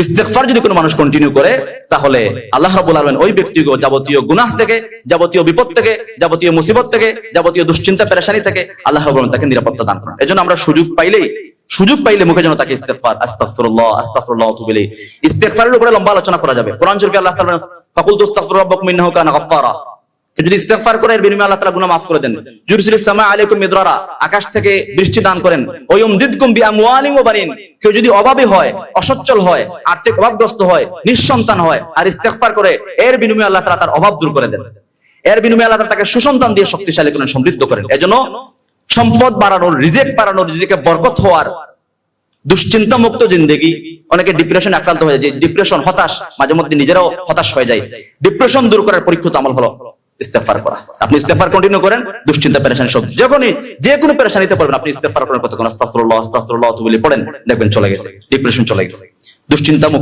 ইস্তেগফার যদি কোনো মানুষ কন্টিনিউ করে, তাহলে আল্লাহ রাব্বুল আলামিন ওই ব্যক্তিকে যাবতীয় গুনাহ থেকে, যাবতীয় বিপদ থেকে, যাবতীয় মুসিবত থেকে, যাবতীয় দুশ্চিন্তা পেরেশানি থেকে আল্লাহ রাব্বুল আলামিন তাকে নিরাপত্তা দান করেন। এজন্য আমরা সুযোগ পাইলে মুখে যেন তাকে ইস্তেগফার, আস্তাগফিরুল্লাহ আস্তাগফিরুল্লাহ ওয়া আতুবু ইলাইহি। ইস্তেগফারের উপরে লম্বা আলোচনা করা যাবে। কোরআন শরীফে আল্লাহ তাআলা ফাকুলতু আস্তাগফিরু রাব্বাকুম ইন্নাহু কানা গাফফারা, যদি ইস্তেগফার করে এর বিনিময়ে আল্লাহ তাআলা গুনাহ maaf করে দেন। যুরসিলিস সামা আলাইকুম মিদরারা, আকাশ থেকে বৃষ্টি দান করেন। ওয়ায়ুমদিদকুম বিআমওয়ালিন ওয়া বানিন, কেউ যদি অভাবী হয়, অসচ্ছল হয়, আর্থিক অভাবগ্রস্ত হয়, নিঃসন্তান হয়, আর ইস্তেগফার করে, এর বিনিময়ে আল্লাহ তাআলা তার অভাব দূর করে দেন। এর বিনিময়ে আল্লাহ তাআলা তাকে সুসন্তান দিয়ে শক্তিশালী করেন, সমৃদ্ধ করেন। এজন্য সম্পদ বাড়ানোর, রিজিক বাড়ানোর, রিজিকে বরকত হওয়ার, দুশ্চিন্তা মুক্ত জিন্দেগি। অনেকে ডিপ্রেশনে আক্রান্ত হয়ে যায়, ডিপ্রেশন, হতাশ, মাঝে মধ্যে নিজেরাও হতাশ হয়ে যায়। ডিপ্রেশন দূর করার পরীক্ষিত আমল হলো ইস্তেগফার করা। আপনি ইস্তেগফার কন্টিনিউ করেন, দুশ্চিন্তা পেরেশানি সব, যে কোনো পেরেশানিতে পড়বেন, আপনি ইস্তেগফার করেন, কতক্ষণ আস্তাগফিরুল্লাহ আস্তাগফিরুল্লাহ ওয়া আতুবু ইলাইহি পড়েন, দেখবেন চলে গেছে, ডিপ্রেশন চলে গেছে, দুশ্চিন্তা মুক্ত।